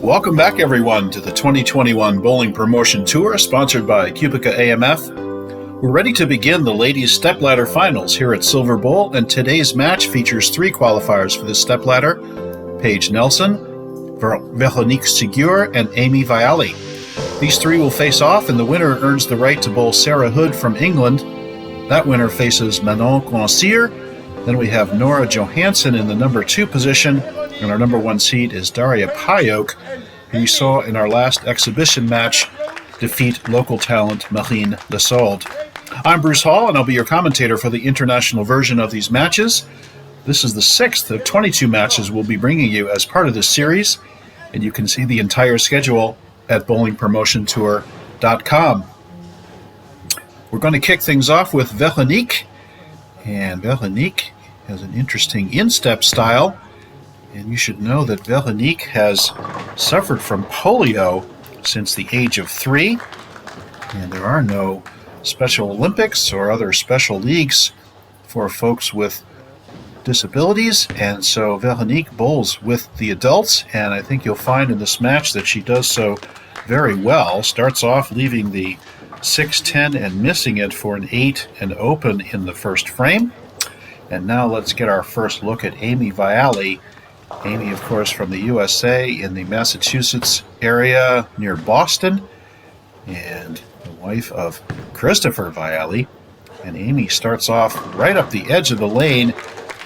Welcome back, everyone, to the 2021 Bowling Promotion Tour, sponsored by Cubica AMF. We're ready to begin the ladies' stepladder finals here at Silver Bowl, and today's match features three qualifiers for this stepladder: Paige Nelson, Veronique Ségur, and Amy Vialli. These three will face off, and the winner earns the right to bowl Sarah Hood from England. That winner faces Manon Coincir. Then we have Nora Johansson in the number 2 position, and our number 1 seed is Daria Payok, who you saw in our last exhibition match defeat local talent Marine Lesolde. I'm Bruce Hall, and I'll be your commentator for the international version of these matches. This is the 6th of 22 matches we'll be bringing you as part of this series, and you can see the entire schedule at bowlingpromotiontour.com. We're going to kick things off with Veronique, and Veronique has an interesting instep style. And you should know that Veronique has suffered from polio since the age of 3. And there are no Special Olympics or other special leagues for folks with disabilities. And so Veronique bowls with the adults. And I think you'll find in this match that she does so very well. Starts off leaving the 6-10 and missing it for an 8 and open in the first frame. And now let's get our first look at Amy Vialli. Amy, of course, from the USA in the Massachusetts area near Boston, and the wife of Christopher Vialli. And Amy starts off right up the edge of the lane,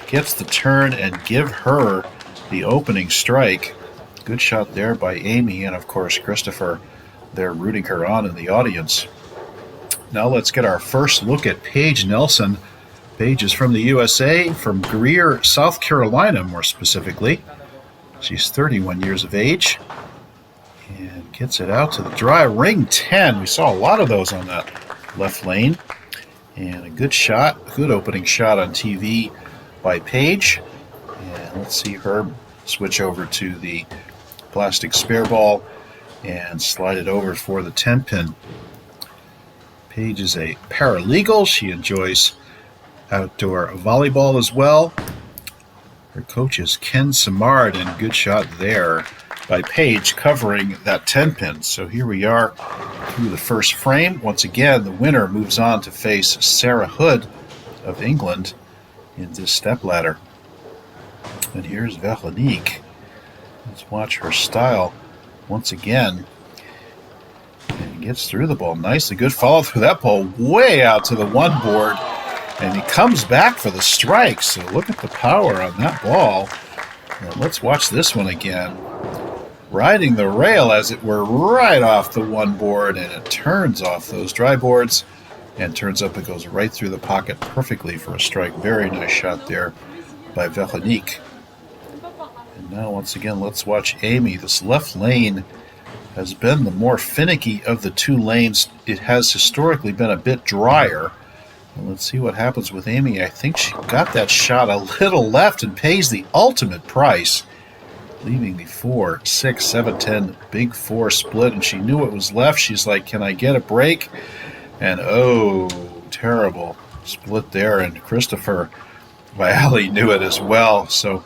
gets the turn, and give her the opening strike. Good shot there by Amy, and of course Christopher there rooting her on in the audience. Now let's get our first look at Paige Nelson. Paige is from the USA, from Greer, South Carolina, more specifically. She's 31 years of age and gets it out to the dry. Ring 10. We saw a lot of those on that left lane. And a good shot, a good opening shot on TV by Paige. And let's see her switch over to the plastic spare ball and slide it over for the 10-pin. Paige is a paralegal. She enjoys outdoor volleyball as well. Her coach is Ken Simard, and good shot there by Paige covering that 10-pin. So here we are through the first frame. Once again, the winner moves on to face Sarah Hood of England in this stepladder. And here's Veronique. Let's watch her style once again. And gets through the ball nicely. Good follow through that ball way out to the one board. And he comes back for the strike, so look at the power on that ball. Now let's watch this one again. Riding the rail, as it were, right off the one board, and it turns off those dry boards and turns up. It goes right through the pocket perfectly for a strike. Very nice shot there by Veronique. And now once again, let's watch Amy. This left lane has been the more finicky of the two lanes. It has historically been a bit drier. Well, let's see what happens with Amy. I think she got that shot a little left and pays the ultimate price, leaving the 4, 6, 7, 10 big 4 split. And she knew it was left. She's like, can I get a break? And oh, terrible split there. And Christopher Vialli knew it as well. So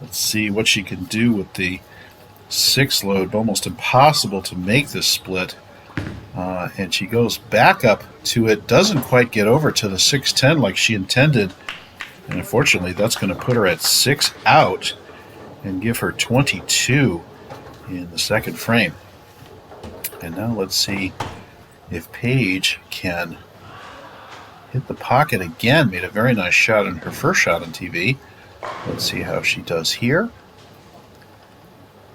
let's see what she can do with the 6 load. Almost impossible to make this split. And she goes back up to it, doesn't quite get over to the 6-10 like she intended. And unfortunately, that's going to put her at 6 out and give her 22 in the second frame. And now let's see if Paige can hit the pocket again. Made a very nice shot in her first shot on TV. Let's see how she does here.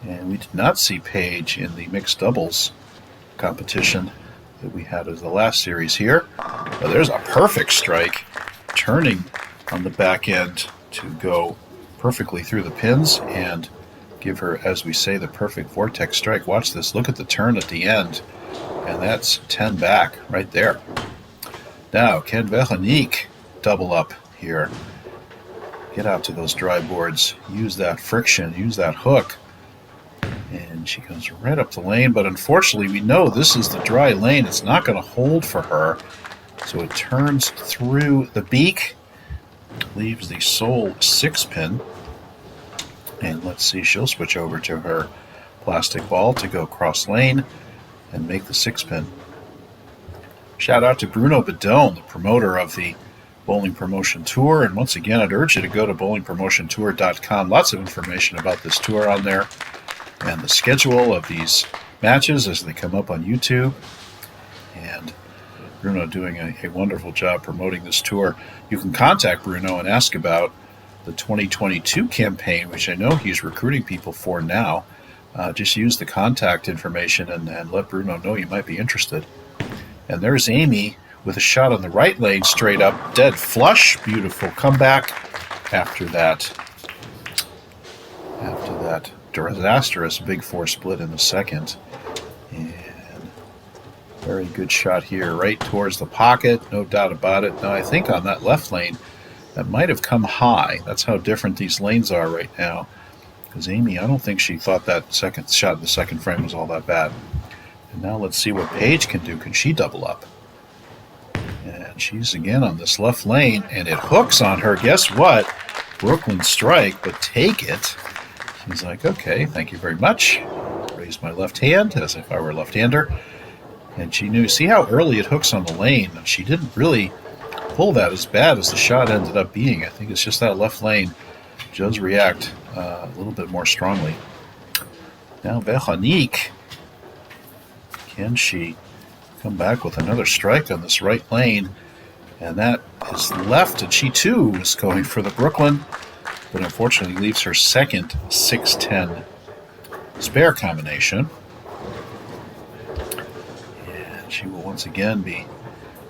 And we did not see Paige in the mixed doubles competition that we had as the last series here. Well, there's a perfect strike, turning on the back end to go perfectly through the pins and give her, as we say, the perfect vortex strike. Watch this. Look at the turn at the end, and that's 10 back right there. Now, can Veronique double up here? Get out to those dry boards, use that friction, use that hook. And she goes right up the lane, but unfortunately we know this is the dry lane. It's not going to hold for her. So it turns through the beak, leaves the sole 6-pin. And let's see, she'll switch over to her plastic ball to go cross lane and make the 6-pin. Shout out to Bruno Bedone, the promoter of the Bowling Promotion Tour. And once again, I'd urge you to go to bowlingpromotiontour.com. Lots of information about this tour on there and the schedule of these matches as they come up on YouTube. And Bruno doing a wonderful job promoting this tour. You can contact Bruno and ask about the 2022 campaign, which I know he's recruiting people for now. Just use the contact information and let Bruno know you might be interested. And there's Amy with a shot on the right lane, straight up, dead flush. Beautiful comeback after that disastrous big 4 split in the second. And very good shot here, right towards the pocket, no doubt about it. Now I think on that left lane, that might have come high. That's how different these lanes are right now. Because Amy, I don't think she thought that second shot in the second frame was all that bad. And now let's see what Paige can do. Can she double up? And she's again on this left lane, and it hooks on her. Guess what? Brooklyn strike, but take it. She's like, okay, thank you very much. Raise my left hand as if I were a left-hander. And she knew, see how early it hooks on the lane? And she didn't really pull that as bad as the shot ended up being. I think it's just that left lane does react a little bit more strongly. Now Veronique, can she come back with another strike on this right lane? And that is left, and she too is going for the Brooklyn, but unfortunately leaves her second 6-10 spare combination. And she will once again be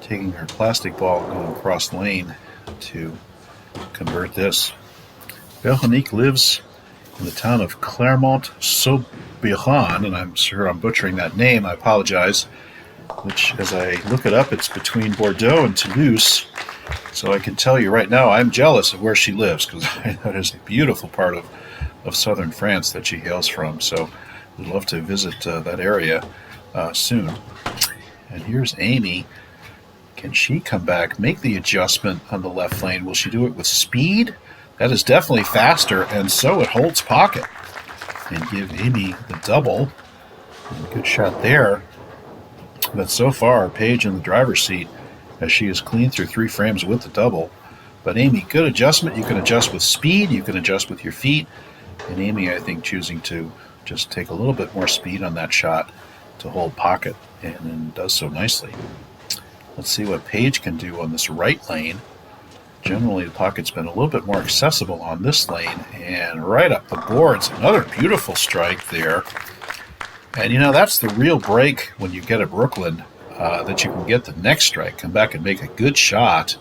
taking her plastic ball and going across lane to convert this. Veronique lives in the town of Clermont-Saubiran, and I'm sure I'm butchering that name, I apologize, which, as I look it up, it's between Bordeaux and Toulouse. So I can tell you right now, I'm jealous of where she lives, because that is a beautiful part of southern France that she hails from. So I'd love to visit that area soon. And here's Amy. Can she come back, make the adjustment on the left lane? Will she do it with speed? That is definitely faster, and so it holds pocket. And give Amy the double. And good shot there. But so far, Paige in the driver's seat as she is clean through 3 frames with the double. But Amy, good adjustment. You can adjust with speed. You can adjust with your feet. And Amy, I think, choosing to just take a little bit more speed on that shot to hold pocket, and then does so nicely. Let's see what Paige can do on this right lane. Generally, the pocket's been a little bit more accessible on this lane, and right up the boards, another beautiful strike there. And, that's the real break when you get a Brooklyn, that you can get the next strike, come back and make a good shot,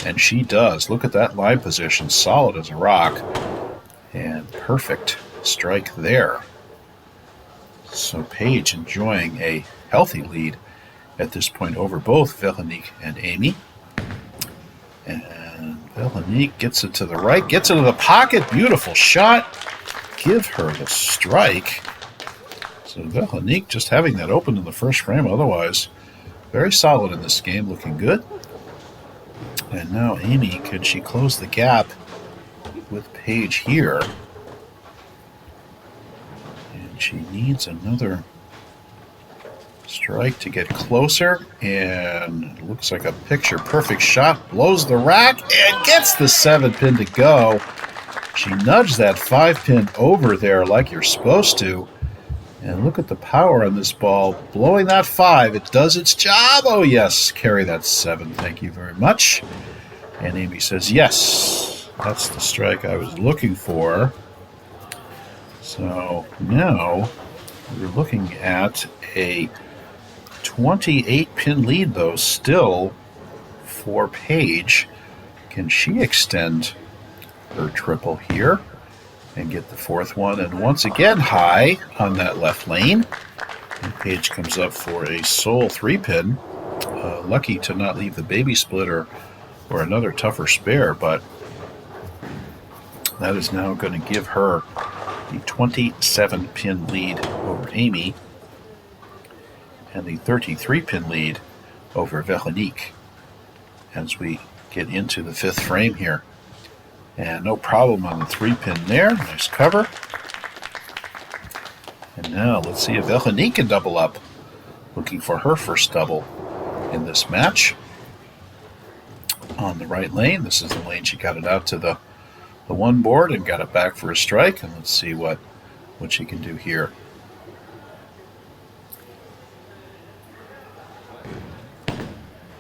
and she does. Look at that line position, solid as a rock, and perfect strike there. So Paige enjoying a healthy lead at this point over both Veronique and Amy. And Veronique gets it to the right, gets into the pocket, beautiful shot. Give her the strike. So Veronique just having that open in the first frame, otherwise very solid in this game, looking good. And now Amy, can she close the gap with Paige here? And she needs another strike to get closer, and it looks like a picture-perfect shot. Blows the rack and gets the 7-pin to go. She nudged that 5-pin over there like you're supposed to. And look at the power on this ball. Blowing that 5, it does its job. Oh, yes, carry that 7. Thank you very much. And Amy says, yes, that's the strike I was looking for. So now we're looking at a 28-pin lead, though, still for Paige. Can she extend her triple here and get the 4th one? And once again, high on that left lane. And Paige comes up for a sole 3-pin. Lucky to not leave the baby splitter or another tougher spare, but that is now going to give her the 27-pin lead over Amy and the 33-pin lead over Veronique as we get into the 5th frame here. And no problem on the 3-pin there. Nice cover. And And now let's see if Veronique can double up. Looking for her first double in this match. On the right lane, this is the lane she got it out to the one board and got it back for a strike. And let's see what she can do here.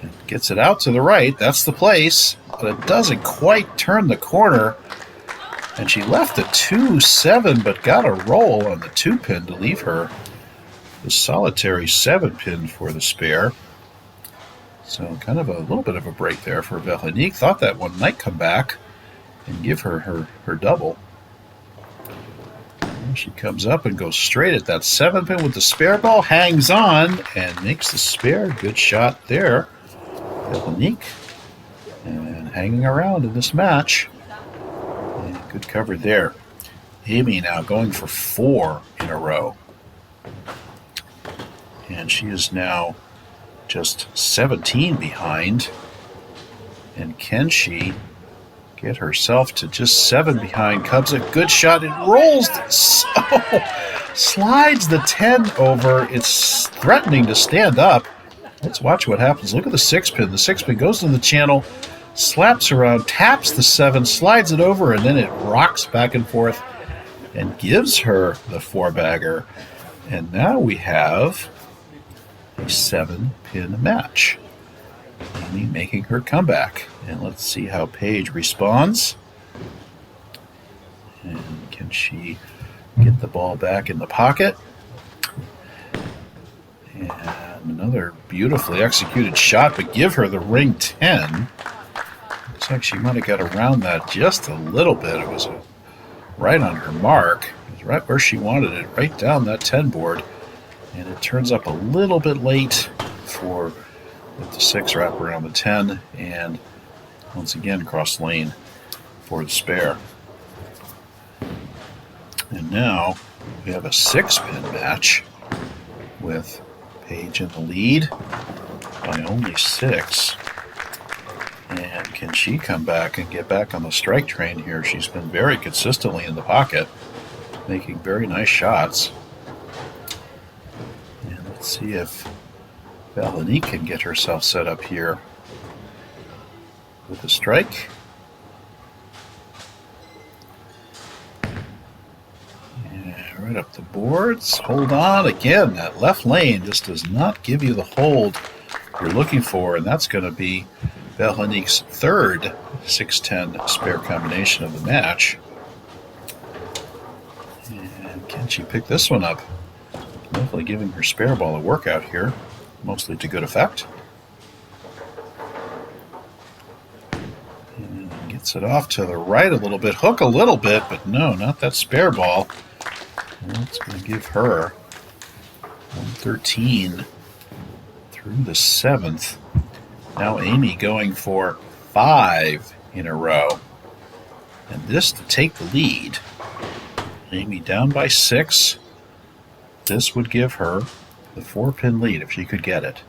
And gets it out to the right. That's the place, but it doesn't quite turn the corner. And she left a 2-7, but got a roll on the 2-pin to leave her the solitary 7-pin for the spare. So kind of a little bit of a break there for Veronique. Thought that one might come back and give her double. And she comes up and goes straight at that 7-pin with the spare ball, hangs on and makes the spare. Good shot there, Veronique. And hanging around in this match. And good cover there. Amy now going for 4 in a row. And she is now just 17 behind. And can she get herself to just 7 behind? Cubs a good shot. It rolls. So slides the 10 over. It's threatening to stand up. Let's watch what happens. Look at the 6-pin. The 6-pin goes to the channel, slaps around, taps the 7, slides it over, and then it rocks back and forth and gives her the 4-bagger. And now we have a 7-pin match. Amy making her comeback. And let's see how Paige responds. And can she get the ball back in the pocket? And another beautifully executed shot, but give her the ring 10. Looks like she might have got around that just a little bit. It was right on her mark. It was right where she wanted it, right down that 10 board. And it turns up a little bit late for with the 6 wrap around the 10, and once again cross lane for the spare. And now we have a 6-pin match with Paige in the lead by only 6. And can she come back and get back on the strike train here? She's been very consistently in the pocket, making very nice shots. And let's see if Veronique can get herself set up here with a strike. And right up the boards. Hold on. Again, that left lane just does not give you the hold you're looking for, and that's going to be Veronique's 3rd 6-10 spare combination of the match. And can she pick this one up? Definitely giving her spare ball a workout here, mostly to good effect. And gets it off to the right a little bit, hook a little bit, but no, not that spare ball. And that's going to give her 113 through the 7th. Now Amy going for 5 in a row. And this to take the lead. Amy down by 6. This would give her the 4-pin lead if she could get it.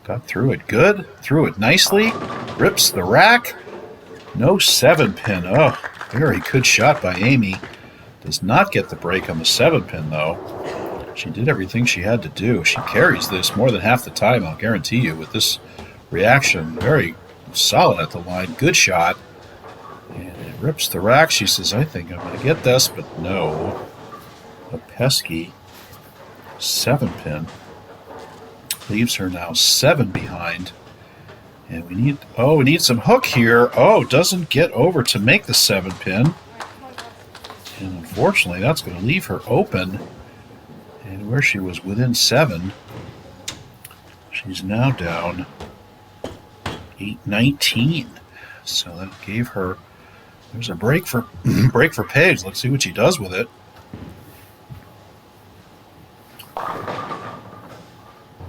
Got through it good. Threw it nicely. Rips the rack. No 7-pin. Oh, very good shot by Amy. Does not get the break on the 7-pin though. She did everything she had to do. She carries this more than half the time, I'll guarantee you, with this reaction. Very solid at the line. Good shot. And it rips the rack. She says, I think I'm going to get this, but no. A pesky 7-pin. Leaves her now 7 behind. And we need some hook here. Oh, doesn't get over to make the 7-pin. And unfortunately, that's going to leave her open. And where she was within 7, she's now down 8-19. So that gave her, there's a break for Paige. Let's see what she does with it.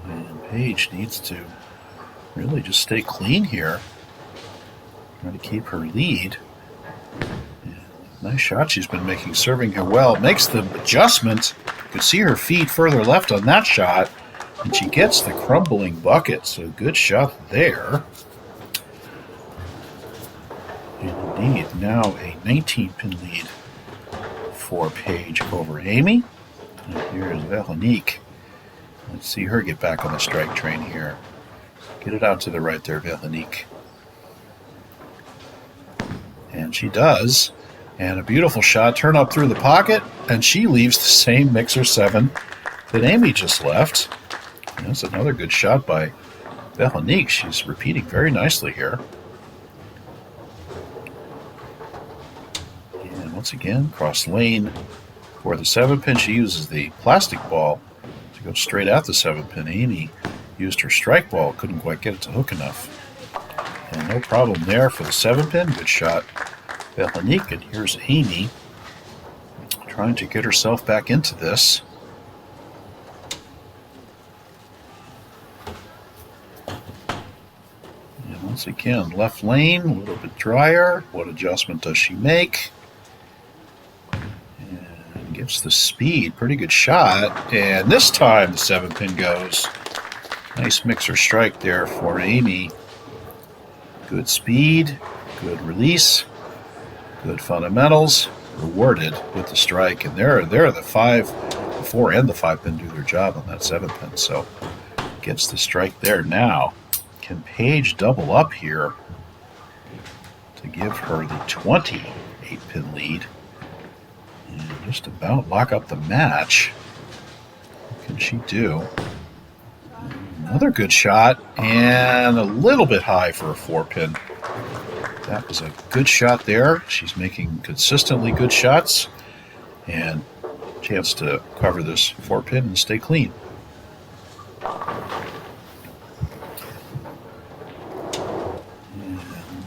And Paige needs to really just stay clean here. Trying to keep her lead. Nice shot she's been making, serving her well. Makes the adjustment. You could see her feet further left on that shot. And she gets the crumbling bucket. So good shot there. And indeed, now a 19-pin lead for Paige over Amy. And here's Veronique. Let's see her get back on the strike train here. Get it out to the right there, Veronique. And she does. And a beautiful shot. Turn up through the pocket. And she leaves the same mixer 7 that Amy just left. And that's another good shot by Veronique. She's repeating very nicely here. And once again, cross lane for the 7-pin. She uses the plastic ball to go straight at the 7-pin. Amy used her strike ball. Couldn't quite get it to hook enough. And no problem there for the 7-pin. Good shot, Veronique. And here's Amy trying to get herself back into this. And once again, left lane, a little bit drier. What adjustment does she make? And gives the speed. Pretty good shot. And this time the 7-pin goes. Nice mixer strike there for Amy. Good speed, good release, good fundamentals, rewarded with the strike. And there the 4 and the 5-pin do their job on that 7-pin. So gets the strike there. Now, can Paige double up here to give her the 28-pin lead and just about lock up the match? What can she do? Another good shot, and a little bit high for a 4-pin. That was a good shot there. She's making consistently good shots, and chance to cover this 4-pin and stay clean. And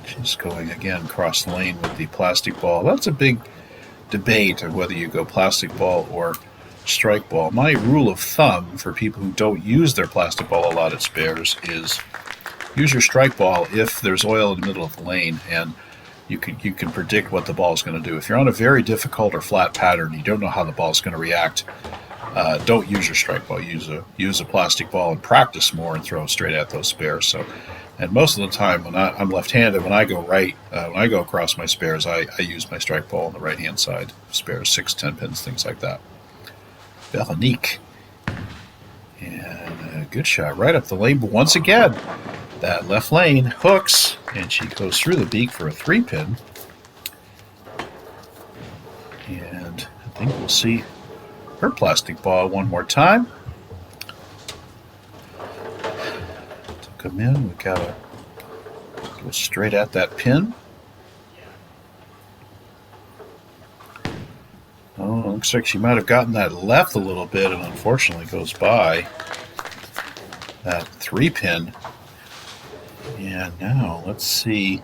she's going again cross lane with the plastic ball. That's a big debate of whether you go plastic ball or strike ball. My rule of thumb for people who don't use their plastic ball a lot at spares is use your strike ball if there's oil in the middle of the lane and you can predict what the ball is going to do. If you're on a very difficult or flat pattern, you don't know how the ball is going to react, don't use your strike ball. Use a plastic ball and practice more and throw straight at those spares. So, and most of the time when I'm left-handed, when I go right, when I go across my spares, I use my strike ball on the right-hand side. Spares, 6, 10 pins, things like that. Veronique. And a good shot right up the lane. But once again, that left lane hooks, and she goes through the beak for a 3-pin. And I think we'll see her plastic ball one more time. To come in, we gotta go straight at that pin. Oh, looks like she might have gotten that left a little bit and unfortunately goes by that 3-pin. And now let's see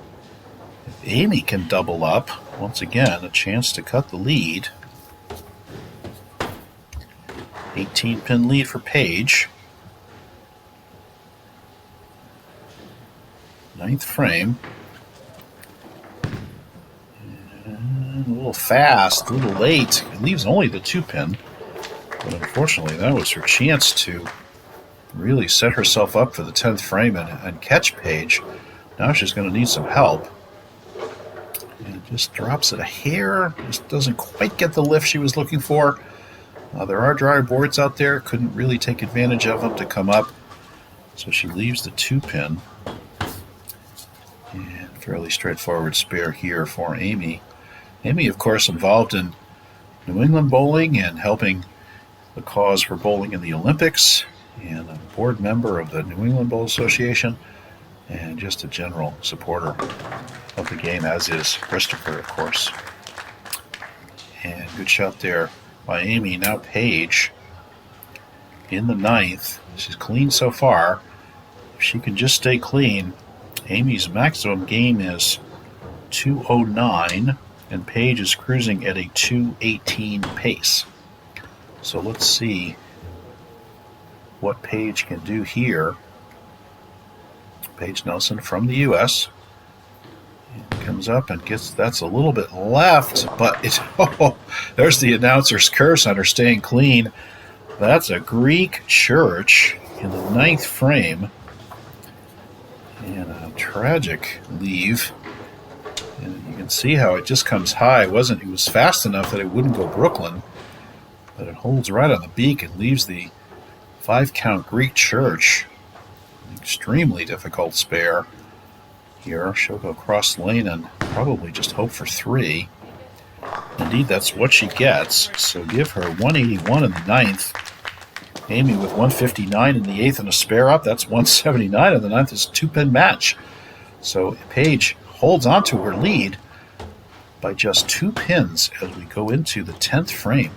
if Amy can double up. Once again, a chance to cut the lead. 18-pin lead for Paige. 9th frame. A little fast, a little late. It leaves only the 2-pin. But unfortunately, that was her chance to really set herself up for the 10th frame and catch Paige. Now she's going to need some help. And it just drops it a hair. Just doesn't quite get the lift she was looking for. There are dry boards out there. Couldn't really take advantage of them to come up. So she leaves the 2-pin. And fairly straightforward spare here for Amy. Amy, of course, involved in New England bowling and helping the cause for bowling in the Olympics, and a board member of the New England Bowl Association, and just a general supporter of the game, as is Christopher, of course. And good shot there by Amy. Now Paige in the 9th. She's clean so far. If she can just stay clean, Amy's maximum game is 209, and Paige is cruising at a 218 pace. So let's see what Paige can do here. Paige Nelson from the U.S. And comes up and gets, that's a little bit left, but it's, oh, there's the announcer's curse on her staying clean. That's a Greek church in the 9th frame. And a tragic leave And you can see how it just comes high. It was fast enough that it wouldn't go Brooklyn, but it holds right on the beak and leaves the 5-count Greek Church. An extremely difficult spare here. She'll go cross lane and probably just hope for 3. Indeed, that's what she gets. So give her 181 in the 9th. Amy with 159 in the 8th and a spare up. That's 179 in the 9th. It's a 2-pin match. So Paige holds on to her lead by just 2 pins as we go into the 10th frame.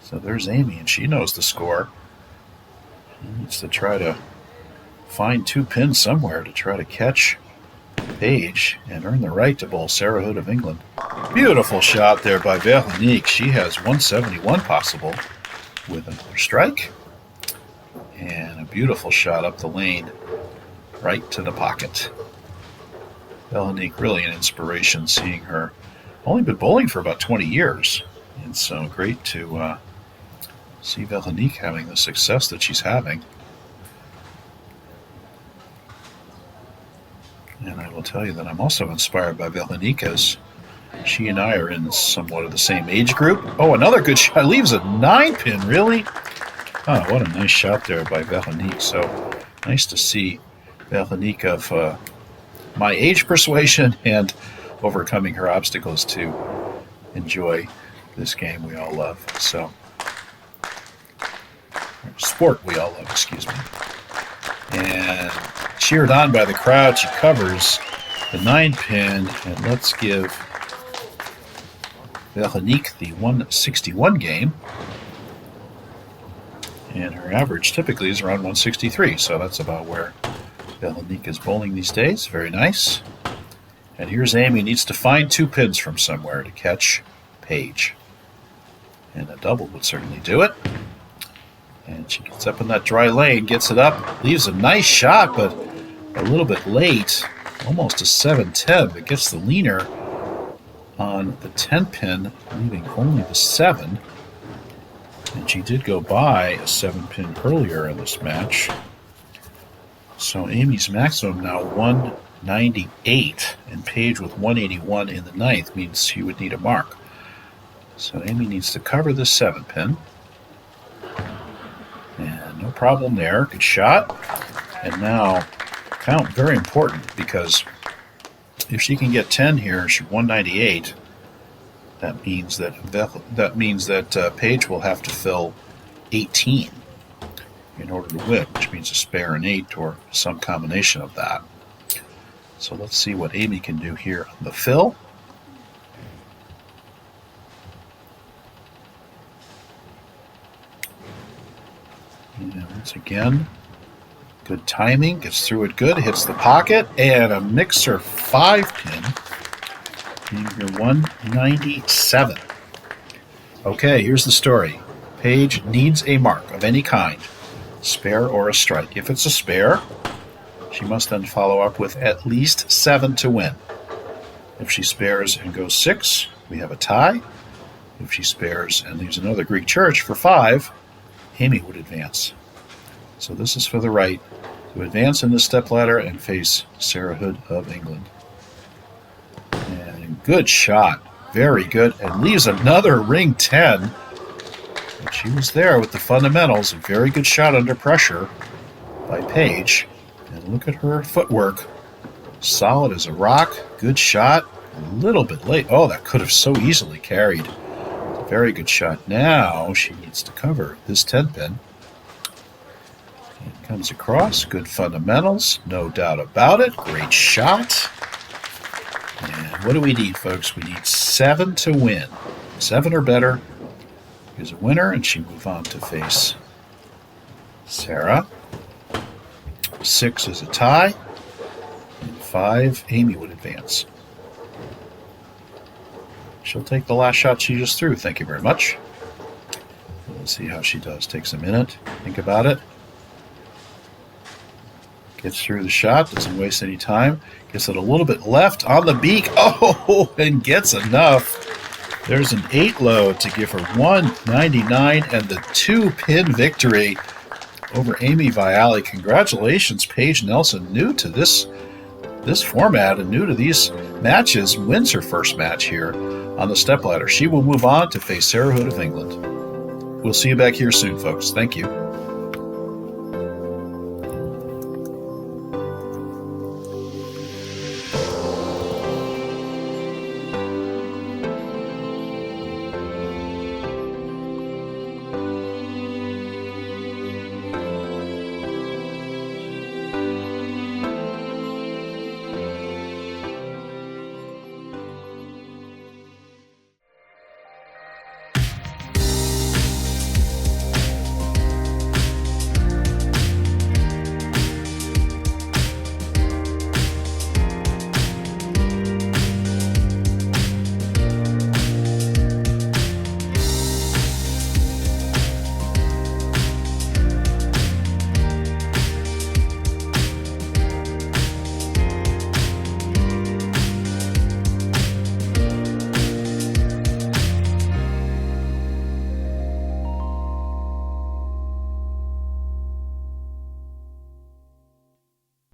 So there's Amy, and she knows the score. She needs to try to find 2 pins somewhere to try to catch Paige and earn the right to bowl Sarah Hood of England. Beautiful shot there by Veronique. She has 171 possible with another strike. And a beautiful shot up the lane, right to the pocket. Veronique, really an inspiration, seeing her. Only been bowling for about 20 years. And so great to see Veronique having the success that she's having. And I will tell you that I'm also inspired by Veronique, as she and I are in somewhat of the same age group. Oh, another good shot. Leaves a 9-pin, really? Oh, what a nice shot there by Veronique. So nice to see Veronique of my age persuasion and overcoming her obstacles to enjoy this game we all love. So, sport we all love, excuse me. And cheered on by the crowd, she covers the 9-pin, and let's give Veronique the 161 game. And her average typically is around 163, so that's about where Veronique is bowling these days. Very nice. And here's Amy, needs to find 2 pins from somewhere to catch Paige. And a double would certainly do it. And she gets up in that dry lane, gets it up, leaves a nice shot, but a little bit late, almost a 7-10, but gets the leaner on the 10-pin, leaving only the 7. And she did go by a 7-pin earlier in this match. So Amy's maximum now 198, and Paige with 181 in the 9th means she would need a mark. So Amy needs to cover this 7-pin. And no problem there. Good shot. And now count, very important, because if she can get 10 here, she's 198. That means that Paige will have to fill 18 in order to win, which means a spare an 8 or some combination of that. So let's see what Amy can do here on the fill. And once again, good timing, gets through it good, hits the pocket, and a mixer 5-pin, being your 197. Okay, here's the story. Paige needs a mark of any kind, spare or a strike. If it's a spare, she must then follow up with at least 7 to win. If she spares and goes 6, we have a tie. If she spares and leaves another Greek Church for 5, Amy would advance. So this is for the right to advance in the stepladder and face Sarah Hood of England. And good shot. Very good. And leaves another ring 10. But she was there with the fundamentals. A very good shot under pressure by Paige. And look at her footwork. Solid as a rock. Good shot. A little bit late. Oh, that could have so easily carried. Very good shot. Now she needs to cover this 10-pin. It comes across. Good fundamentals. No doubt about it. Great shot. And what do we need, folks? We need 7 to win. 7 or better is a winner, and she moves on to face Sarah. 6 is a tie. And 5, Amy would advance. She'll take the last shot she just threw. Thank you very much. Let's see how she does. Takes a minute. Think about it. Gets through the shot. Doesn't waste any time. Gets it a little bit left on the beak. Oh, and gets enough. There's an 8 load to give her 199 and the 2-pin victory over Amy Viale. Congratulations, Paige Nelson. New to this this format and new to these matches, wins her first match here on the stepladder. She will move on to face Sarah Hood of England. We'll see you back here soon, folks. Thank you.